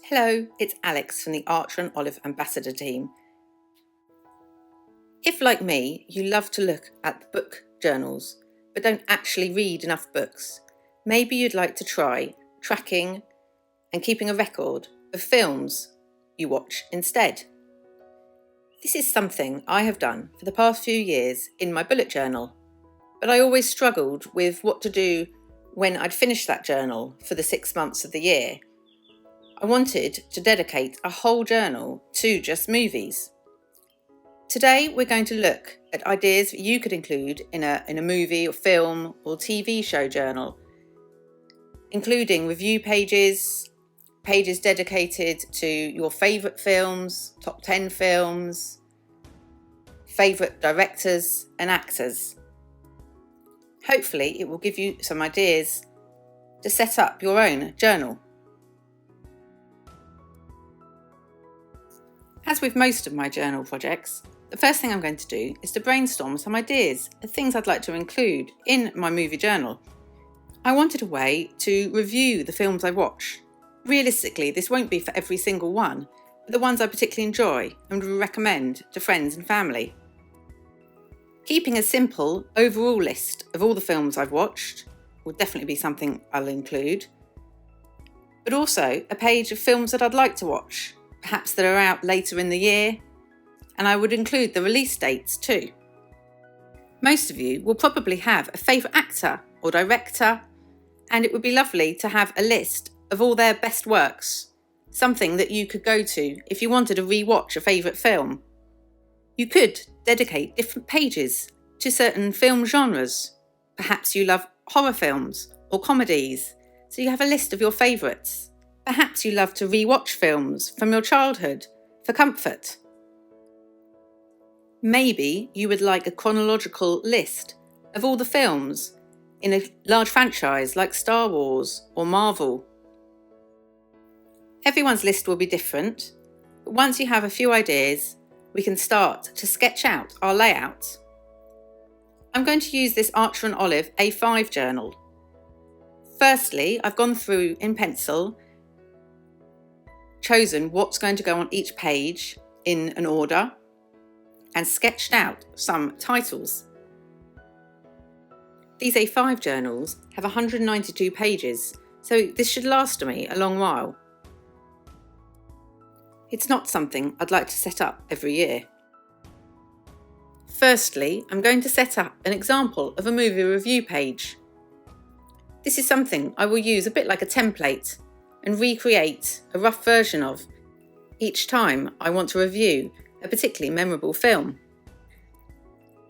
Hello, it's Alex from the Archer and Olive Ambassador team. If, like me, you love to look at the book journals, but don't actually read enough books, maybe you'd like to try tracking and keeping a record of films you watch instead. This is something I have done for the past few years in my bullet journal, but I always struggled with what to do when I'd finished that journal for the 6 months of the year. I wanted to dedicate a whole journal to just movies. Today we're going to look at ideas that you could include in a movie or film or TV show journal, including review pages, pages dedicated to your favourite films, top 10 films, favourite directors and actors. Hopefully it will give you some ideas to set up your own journal. As with most of my journal projects, the first thing I'm going to do is to brainstorm some ideas of things I'd like to include in my movie journal. I wanted a way to review the films I watch. Realistically, this won't be for every single one, but the ones I particularly enjoy and would recommend to friends and family. Keeping a simple overall list of all the films I've watched will definitely be something I'll include, but also a page of films that I'd like to watch, perhaps that are out later in the year, and I would include the release dates too. Most of you will probably have a favourite actor or director, and it would be lovely to have a list of all their best works, something that you could go to if you wanted to re-watch a favourite film. You could dedicate different pages to certain film genres. Perhaps you love horror films or comedies, so you have a list of your favourites. Perhaps you love to re-watch films from your childhood for comfort. Maybe you would like a chronological list of all the films in a large franchise like Star Wars or Marvel. Everyone's list will be different, but once you have a few ideas, we can start to sketch out our layout. I'm going to use this Archer and Olive A5 journal. Firstly, I've gone through in pencil, chosen what's going to go on each page in an order, and sketched out some titles. These A5 journals have 192 pages, so this should last me a long while. It's not something I'd like to set up every year. Firstly, I'm going to set up an example of a movie review page. This is something I will use a bit like a template and recreate a rough version of each time I want to review a particularly memorable film.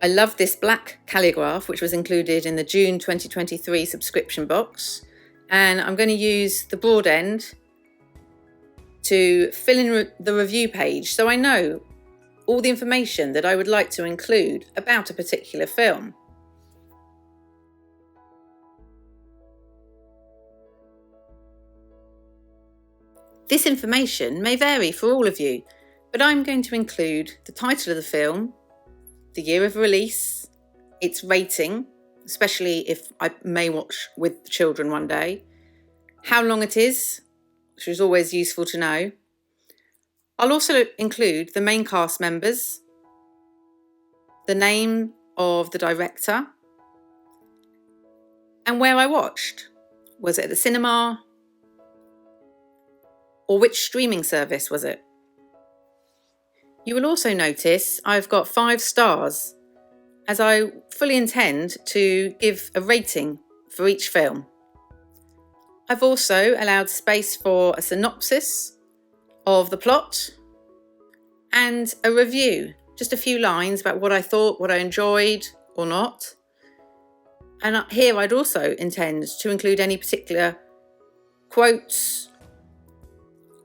I love this black calligraph which was included in the June 2023 subscription box, and I'm going to use the broad end to fill in the review page so I know all the information that I would like to include about a particular film. This information may vary for all of you, but I'm going to include the title of the film, the year of release, its rating, especially if I may watch with the children one day, how long it is, which is always useful to know. I'll also include the main cast members, the name of the director, and where I watched. Was it at the cinema? Or which streaming service was it? You will also notice I've got 5 stars, as I fully intend to give a rating for each film. I've also allowed space for a synopsis of the plot and a review, just a few lines about what I thought, what I enjoyed or not. And here I'd also intend to include any particular quotes,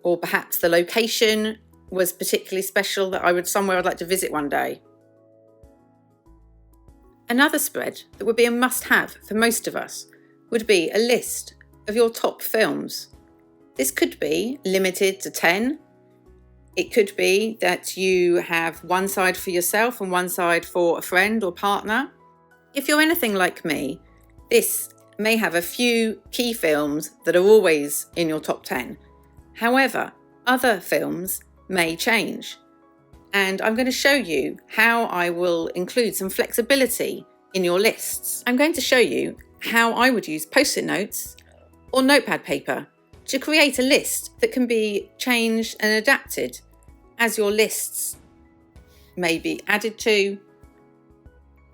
or perhaps the location was particularly special that somewhere I'd like to visit one day. Another spread that would be a must-have for most of us would be a list of your top films. This could be limited to 10. It could be that you have one side for yourself and one side for a friend or partner. If you're anything like me, this may have a few key films that are always in your top 10. However, Other films may change, and I'm going to show you how I will include some flexibility in your lists. I'm going to show you how I would use post-it notes or notepad paper to create a list that can be changed and adapted as your lists may be added to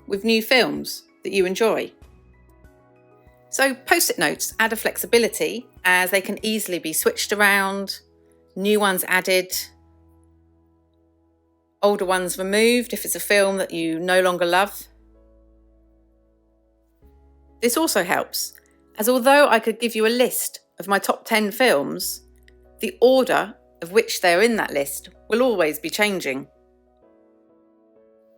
with new films that you enjoy. So post-it notes add a flexibility as they can easily be switched around, new ones added, older ones removed if it's a film that you no longer love. This also helps, as although I could give you a list of my top 10 films, the order of which they're in that list will always be changing.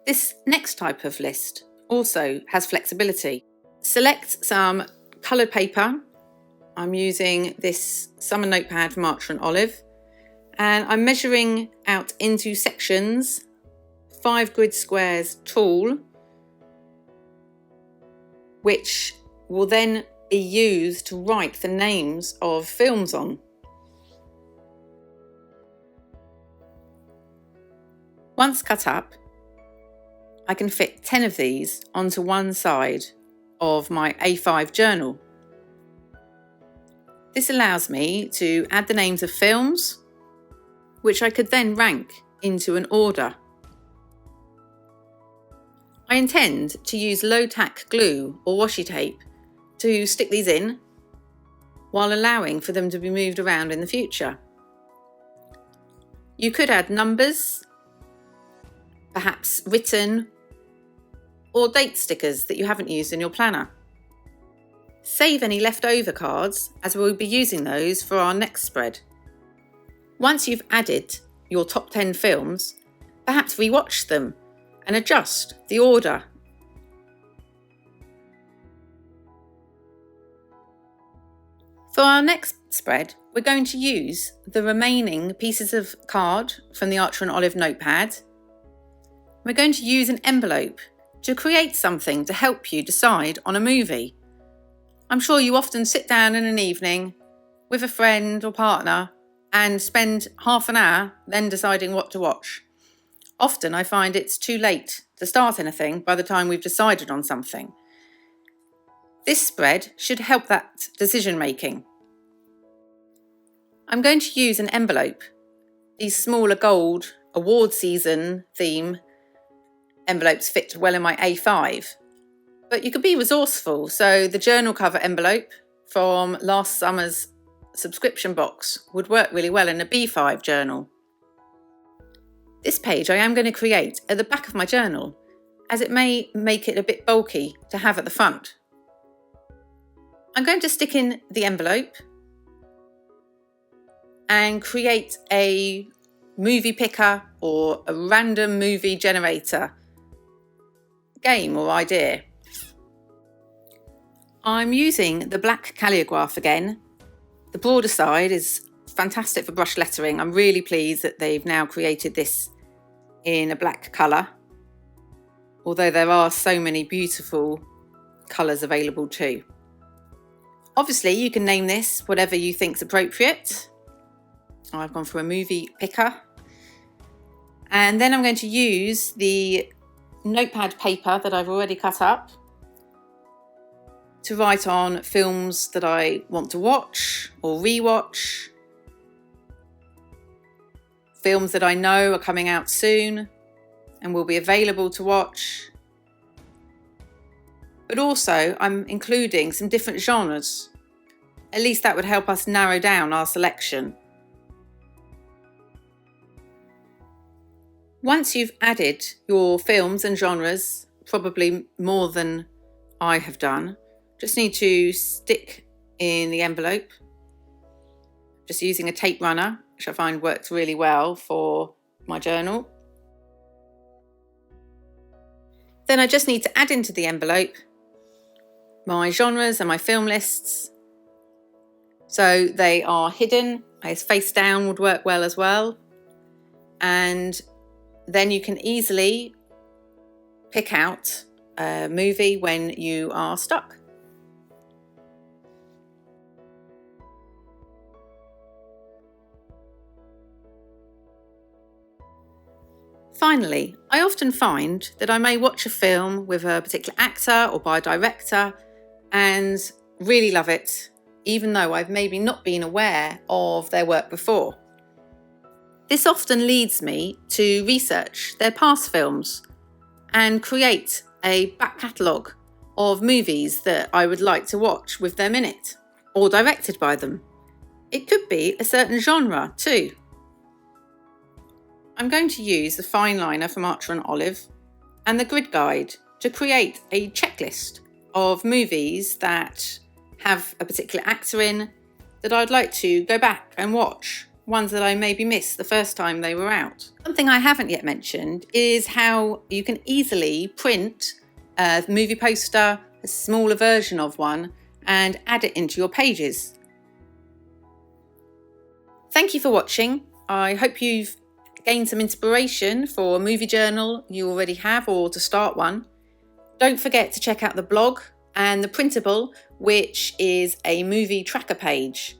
This next type of list also has flexibility. Select some coloured paper. I'm using this summer notepad from Archer and Olive, and I'm measuring out into sections, 5 grid squares tall, which will then be used to write the names of films on. Once cut up, I can fit 10 of these onto one side of my A5 journal. This allows me to add the names of films, which I could then rank into an order. I intend to use low-tack glue or washi tape to stick these in, while allowing for them to be moved around in the future. You could add numbers, perhaps written, or date stickers that you haven't used in your planner. Save any leftover cards, as we'll be using those for our next spread. Once you've added your top 10 films, perhaps rewatch them and adjust the order. For our next spread, we're going to use the remaining pieces of card from the Archer and Olive notepad. We're going to use an envelope to create something to help you decide on a movie. I'm sure you often sit down in an evening with a friend or partner and spend half an hour then deciding what to watch. Often I find it's too late to start anything by the time we've decided on something. This spread should help that decision making. I'm going to use an envelope. These smaller gold award season theme envelopes fit well in my A5. But you could be resourceful, so the journal cover envelope from last summer's subscription box would work really well in a B5 journal. This page I am going to create at the back of my journal, as it may make it a bit bulky to have at the front. I'm going to stick in the envelope and create a movie picker or a random movie generator game or idea. I'm using the black calligraph again. The border side is fantastic for brush lettering. I'm really pleased that they've now created this in a black colour, although there are so many beautiful colours available too. Obviously you can name this whatever you think's appropriate. I've gone for a movie picker, and then I'm going to use the notepad paper that I've already cut up to write on films that I want to watch or rewatch, films that I know are coming out soon and will be available to watch. But also I'm including some different genres. At least that would help us narrow down our selection. Once you've added your films and genres, probably more than I have done, just need to stick in the envelope, just using a tape runner, which I find works really well for my journal. Then I just need to add into the envelope my genres and my film lists. So they are hidden, as face down would work well as well. And then you can easily pick out a movie when you are stuck. Finally, I often find that I may watch a film with a particular actor or by a director and really love it, even though I've maybe not been aware of their work before. This often leads me to research their past films and create a back catalogue of movies that I would like to watch with them in it, or directed by them. It could be a certain genre too. I'm going to use the fine liner from Archer and Olive and the grid guide to create a checklist of movies that have a particular actor in that I'd like to go back and watch, ones that I maybe missed the first time they were out. Something I haven't yet mentioned is how you can easily print a movie poster, a smaller version of one, and add it into your pages. Thank you for watching. I hope you've gained some inspiration for a movie journal you already have or to start one. Don't forget to check out the blog and the printable, which is a movie tracker page.